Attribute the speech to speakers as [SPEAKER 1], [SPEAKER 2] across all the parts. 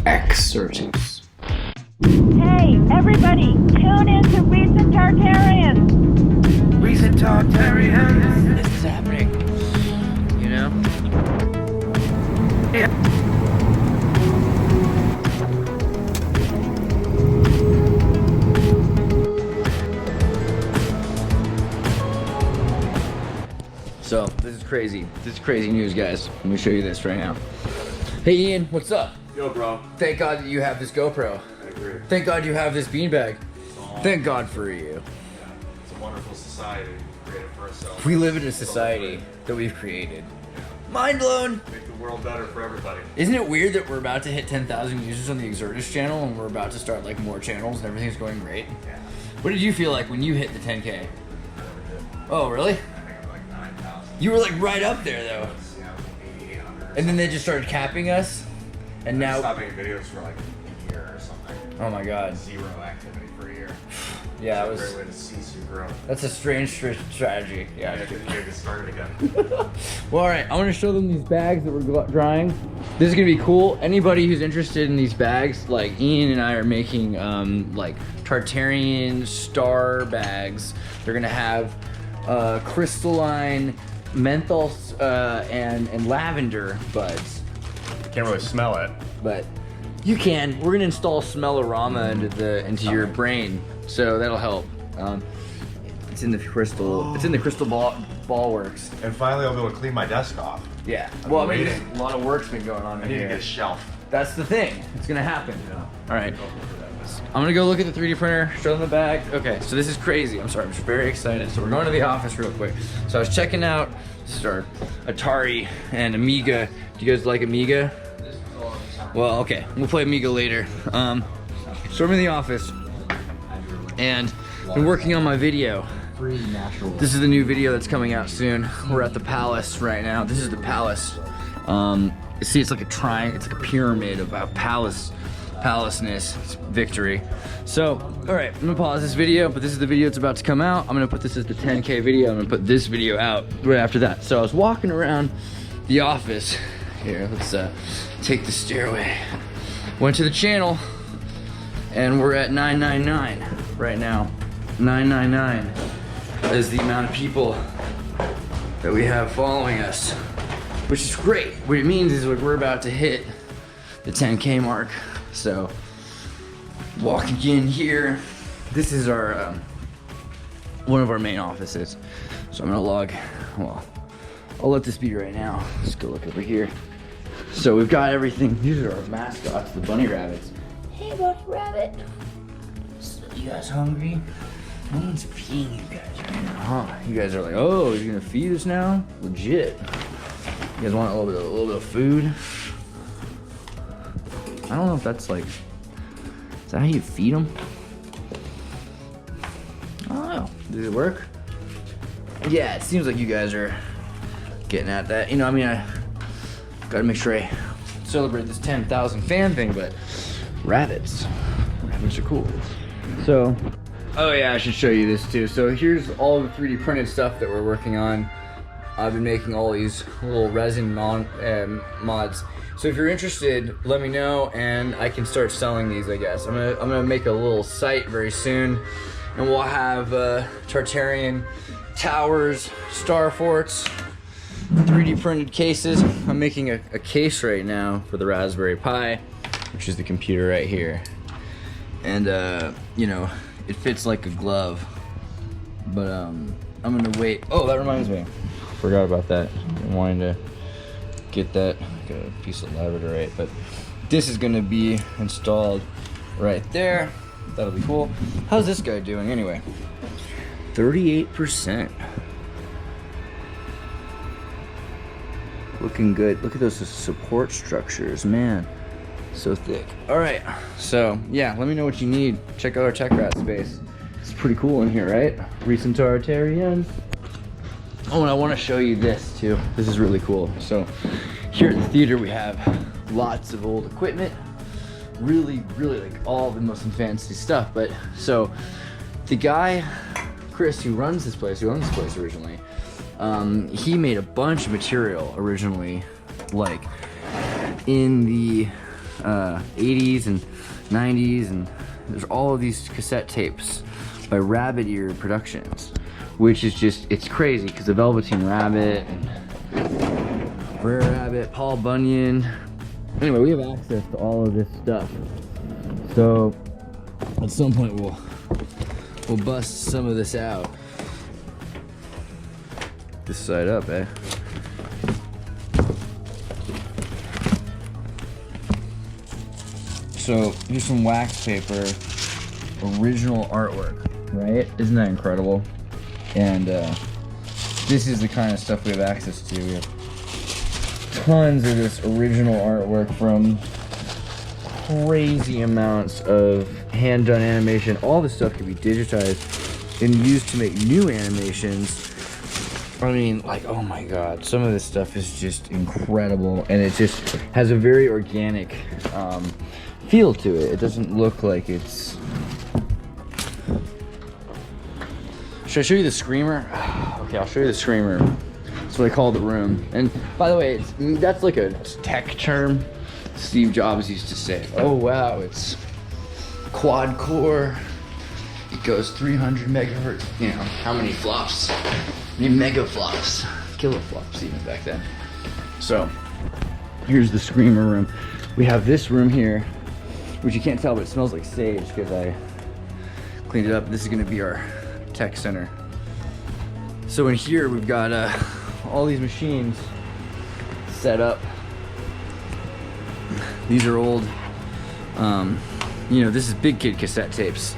[SPEAKER 1] Exercise.
[SPEAKER 2] Hey, everybody, tune in to Recent Tartarians.
[SPEAKER 3] Recent Tartarians.
[SPEAKER 1] This is happening. You know?
[SPEAKER 3] Yeah.
[SPEAKER 1] So, this is crazy. This is crazy news, guys. Let me show you this right now. Hey, Ian, what's up?
[SPEAKER 4] Yo, bro.
[SPEAKER 1] Thank God that you have this GoPro.
[SPEAKER 4] I agree.
[SPEAKER 1] Thank God you have this beanbag. Thank God for you.
[SPEAKER 4] Yeah, it's a wonderful society we created for ourselves.
[SPEAKER 1] We live in a society that we've created. Mind blown!
[SPEAKER 4] Make the world better for everybody.
[SPEAKER 1] Isn't it weird that we're about to hit 10,000 users on the Exertus channel and we're about to start like more channels and everything's going great?
[SPEAKER 4] Yeah.
[SPEAKER 1] What did you feel like when you hit the 10K?
[SPEAKER 4] Never did.
[SPEAKER 1] Oh, really?
[SPEAKER 4] I think I'm like 9,000.
[SPEAKER 1] You were like right up there though.
[SPEAKER 4] Yeah, 8,800.
[SPEAKER 1] And then they just started capping us. And
[SPEAKER 4] I
[SPEAKER 1] now,
[SPEAKER 4] stopped making videos for like a year or something.
[SPEAKER 1] oh my God.
[SPEAKER 4] Zero activity for a year.
[SPEAKER 1] Yeah, it
[SPEAKER 4] It's a
[SPEAKER 1] was,
[SPEAKER 4] great way to cease your growth.
[SPEAKER 1] that's a strange strategy.
[SPEAKER 4] Yeah,
[SPEAKER 1] Yeah.
[SPEAKER 4] you get started again.
[SPEAKER 1] Well, all right, I want to show them these bags that we're drying. This is gonna be cool. Anybody who's interested in these bags, like Ian and I are making like Tartarian star bags. They're gonna have crystalline menthol and lavender buds.
[SPEAKER 4] Can't really smell it.
[SPEAKER 1] But you can. We're gonna install Smellorama into your brain, so that'll help. It's in the crystal. It's in the crystal ball works.
[SPEAKER 4] And finally, I'll be able to clean my desk off.
[SPEAKER 1] Yeah.
[SPEAKER 4] I've
[SPEAKER 1] Well, I
[SPEAKER 4] been
[SPEAKER 1] mean,
[SPEAKER 4] waiting.
[SPEAKER 1] a lot of work's been going on
[SPEAKER 4] I
[SPEAKER 1] in
[SPEAKER 4] need to
[SPEAKER 1] here.
[SPEAKER 4] get a shelf.
[SPEAKER 1] That's the thing. It's gonna happen.
[SPEAKER 4] Yeah.
[SPEAKER 1] All right. I'm gonna go look at the 3D printer, show them the bag. Okay, so this is crazy. I'm sorry, I'm just very excited. So we're going to the office real quick. So I was checking out, this is our Atari and Amiga. Do you guys like Amiga? Well, okay, we'll play Amiga later. So I'm in the office, and been working on my video. This is the new video that's coming out soon. We're at the Palace right now. This is the Palace. See, it's like a triangle. It's like a pyramid about palaceness, it's victory. So, all right, I'm gonna pause this video, but this is the video that's about to come out. I'm gonna put this as the 10K video. I'm gonna put this video out right after that. So I was walking around the office. Here, let's take the stairway. Went to the channel, and we're at 999 right now. 999 is the amount of people that we have following us, which is great. What it means is like we're about to hit the 10K mark. So, walking in here, this is our one of our main offices. So I'm gonna log. Well, I'll let this be right now. Let's go look over here. So we've got everything. These are our mascots, the bunny rabbits. Hey, bunny rabbit. So you guys hungry? No one's feeding you guys right now, huh? You guys are like, oh, you're gonna feed us now? Legit. You guys want a little bit of food? I don't know if that's like, is that how you feed them? I don't know. Does it work? Yeah, it seems like you guys are getting at that. You know, I mean, I gotta make sure I celebrate this 10,000 fan thing, but rabbits are cool. So, oh yeah, I should show you this too. So here's all the 3D printed stuff that we're working on. I've been making all these little resin mods. So if you're interested, let me know and I can start selling these, I guess. I'm gonna make a little site very soon, and we'll have Tartarian towers, star forts, 3D printed cases. I'm making a case right now for the Raspberry Pi, which is the computer right here. And you know, it fits like a glove. But I'm gonna wait. Oh, that reminds me. Forgot about that. I'm wanting to get that. Got a piece of labradorite, but this is gonna be installed right there. That'll be cool. How's this guy doing anyway? 38%. Looking good. Look at those support structures, man. So thick. All right, so yeah, let me know what you need. Check out our Tech Rat space. It's pretty cool in here, right? Recent Tartarian. Oh, and I want to show you this too. This is really cool. So here at the theater, we have lots of old equipment. Really like all the most fancy stuff. But so the guy, Chris, who owns this place originally, he made a bunch of material originally, like in the 80s and 90s, and there's all of these cassette tapes by Rabbit Ear Productions, which is just, it's crazy because the Velveteen Rabbit and Brer Rabbit, Paul Bunyan. Anyway, we have access to all of this stuff. So at some point we'll bust some of this out. This side up, eh? So here's some wax paper, original artwork, right? Isn't that incredible? And this is the kind of stuff we have access to. We have tons of this original artwork from crazy amounts of hand-done animation. All this stuff can be digitized and used to make new animations. I mean, like, oh my god, some of this stuff is just incredible, and it just has a very organic feel to it. It doesn't look like it's... Should I show you the screamer? Okay, I'll show you the screamer. That's what I call the room. And by the way, that's like a tech term. Steve Jobs used to say, oh wow, it's quad core. It goes 300 megahertz. You know, how many flops? Many mega flops. Kiloflops even back then. So, here's the screamer room. We have this room here, which you can't tell, but it smells like sage because I cleaned it up. This is gonna be our tech center. So in here, we've got all these machines set up. These are old, you know, this is big kid cassette tapes.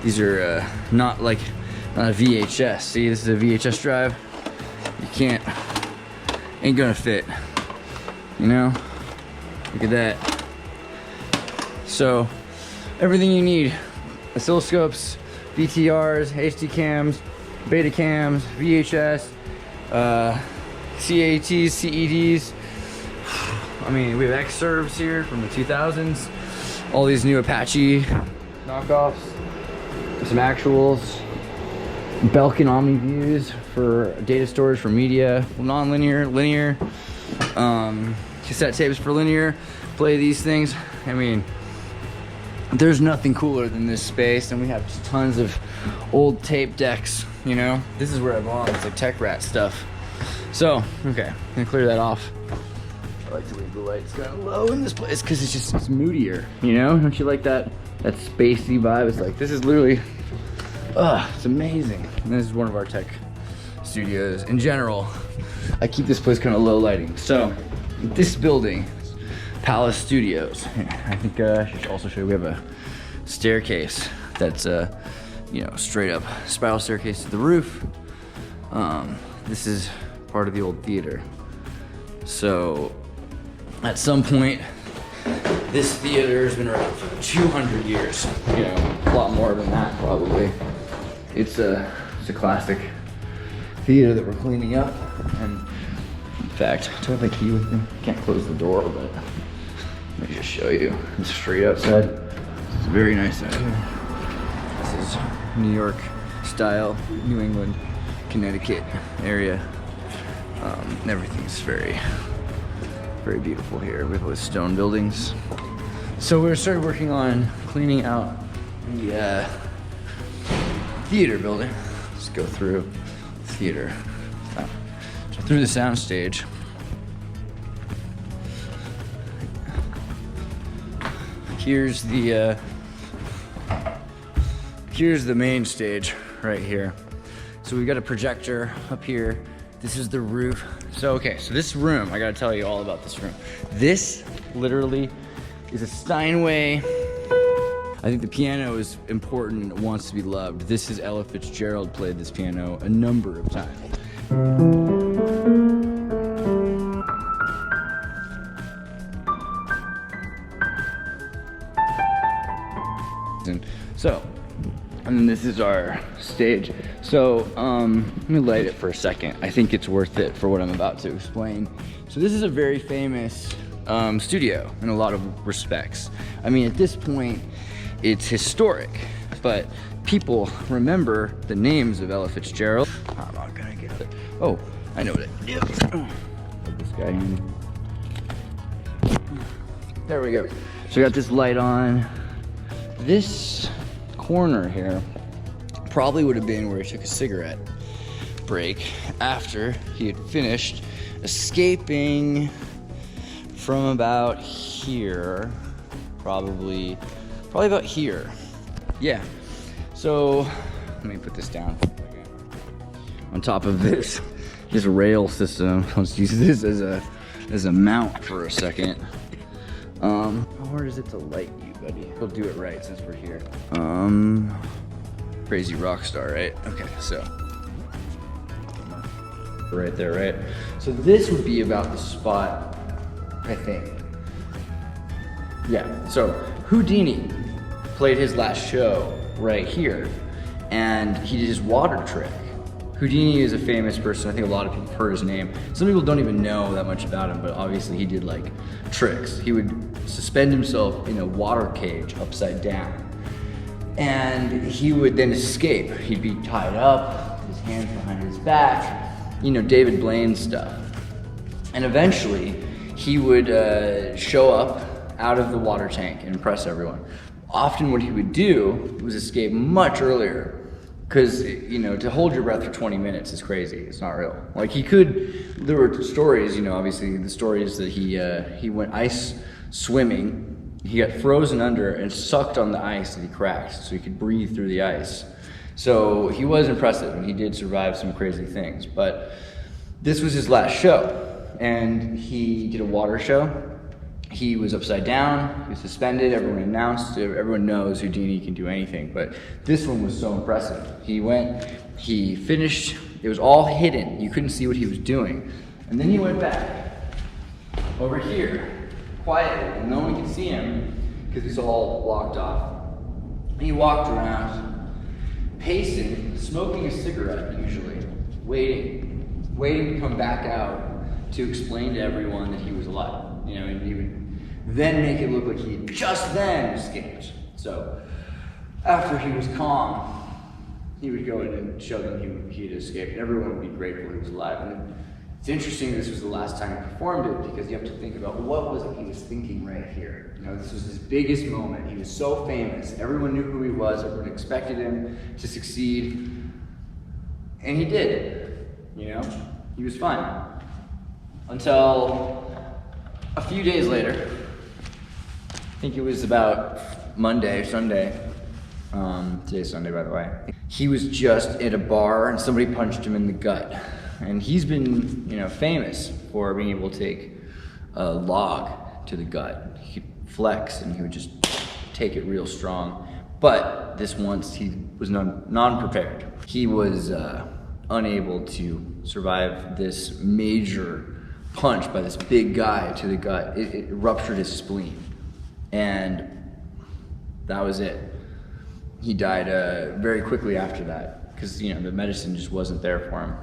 [SPEAKER 1] These are not a VHS. See, this is a VHS drive. You ain't gonna fit, you know? Look at that. So, everything you need, oscilloscopes, VTRs, HD cams, beta cams, VHS, CATs, CEDs. I mean, we have X-Serves here from the 2000s. All these new Apache knockoffs, some actuals, Belkin OmniViews for data storage for media, non-linear, linear, cassette tapes for linear. Play these things. I mean, there's nothing cooler than this space, and we have tons of old tape decks, you know? This is where I belong. It's like tech rat stuff. So, okay, gonna clear that off. I like to leave the lights kind of low in this place because it's moodier, you know? Don't you like that spacey vibe? It's like, this is literally, it's amazing. And this is one of our tech studios. In general, I keep this place kind of low lighting. So, this building, Palace Studios. I think I should also show you, we have a staircase that's you know, straight up spiral staircase to the roof. This is part of the old theater. So at some point, this theater has been around for 200 years. You know, a lot more than that probably. It's a classic theater that we're cleaning up. And in fact, do I have a key with me? Can't close the door, but let me just show you. It's straight outside. It's very nice out here. This is New York style, New England, Connecticut area. Everything's very, very beautiful here. We have those stone buildings. So we started working on cleaning out the theater building. Let's go through the theater. So through the sound stage. Here's the main stage right here. So we've got a projector up here. This is the roof. So, okay, so this room, I gotta tell you all about this room. This literally is a Steinway. I think the piano is important, it wants to be loved. This is Ella Fitzgerald, played this piano a number of times. And then this is our stage. So let me light it for a second. I think it's worth it for what I'm about to explain. So this is a very famous studio in a lot of respects. I mean, at this point, it's historic, but people remember the names of Ella Fitzgerald. I'm not gonna get it. Oh, I know what I do. Put this guy in. There we go. So we got this light on. This corner here probably would have been where he took a cigarette break after he had finished escaping from about here, probably about here. Yeah. So let me put this down on top of this rail system. Let's use this as a mount for a second. How hard is it to light you, buddy? We'll do it right since we're here. Crazy rock star, right? Okay, so right there, right? So this would be about the spot, I think. Yeah, so Houdini played his last show right here, and he did his water trick. Houdini is a famous person. I think a lot of people have heard his name. Some people don't even know that much about him, but obviously he did like tricks. He would suspend himself in a water cage upside down, and he would then escape. He'd be tied up, his hands behind his back, you know, David Blaine stuff. And eventually he would show up out of the water tank and impress everyone. Often what he would do was escape much earlier, because, you know, to hold your breath for 20 minutes is crazy. It's not real. Like, he could, there were stories, you know, obviously the stories that he went ice swimming. He got frozen under and sucked on the ice that he cracked so he could breathe through the ice. So he was impressive, and he did survive some crazy things. But this was his last show, and he did a water show. He was upside down, he was suspended, everyone announced, everyone knows Houdini can do anything, but this one was so impressive. He went, he finished, it was all hidden, you couldn't see what he was doing. And then he went back, over here, quietly, and no one could see him, because he's all blocked off. And he walked around, pacing, smoking a cigarette usually, waiting to come back out to explain to everyone that he was alive. You know, and he would then make it look like he had just then escaped. So after he was calm, he would go in and show them he had escaped. Everyone would be grateful he was alive. And it's interesting this was the last time he performed it, because you have to think about what was it he was thinking right here. You know, this was his biggest moment. He was so famous. Everyone knew who he was. Everyone expected him to succeed. And he did. You know, he was fine. Until a few days later, I think it was about Monday or Sunday, today's Sunday by the way, he was just at a bar and somebody punched him in the gut. And he's been, you know, famous for being able to take a log to the gut. He'd flex and he would just take it real strong. But this once he was non-prepared. He was unable to survive this major punch by this big guy to the gut. It ruptured his spleen, and that was it. He died very quickly after that, because, you know, the medicine just wasn't there for him.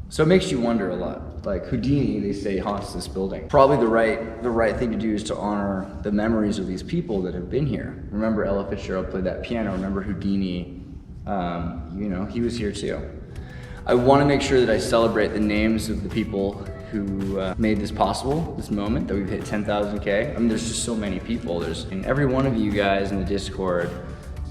[SPEAKER 1] So it makes you wonder a lot. Like, Houdini, they say, haunts this building. Probably the right thing to do is to honor the memories of these people that have been here. Remember Ella Fitzgerald played that piano. Remember Houdini, you know, he was here too. I want to make sure that I celebrate the names of the people who made this possible, this moment that we've hit 10,000K. I mean, there's just so many people. And every one of you guys in the Discord,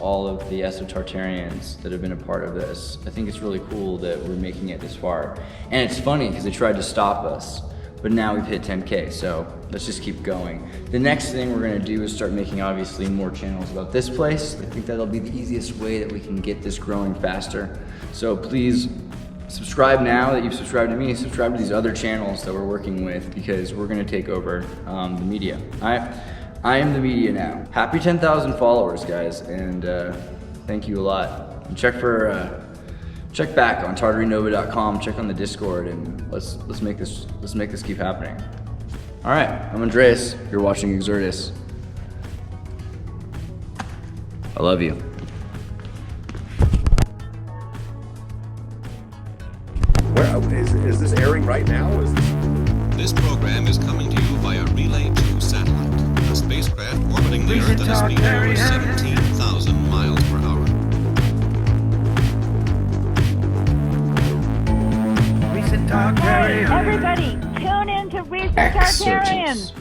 [SPEAKER 1] all of the Esotartarians that have been a part of this, I think it's really cool that we're making it this far. And it's funny because they tried to stop us, but now we've hit 10K, so let's just keep going. The next thing we're gonna do is start making, obviously, more channels about this place. I think that'll be the easiest way that we can get this growing faster. So please, subscribe now that you've subscribed to me, subscribe to these other channels that we're working with, because we're gonna take over the media. I am the media now. Happy 10,000 followers, guys, and thank you a lot. And check back on tartarynova.com, check on the Discord, and let's make this keep happening. All right, I'm Andreas, you're watching Exertus. I love you.
[SPEAKER 5] Is this airing right now?
[SPEAKER 6] This program is coming to you via Relay 2 satellite, a spacecraft orbiting the Earth at a speed of over 17,000 miles per hour.
[SPEAKER 2] Hey, everybody, tune in to Recent Tartarians.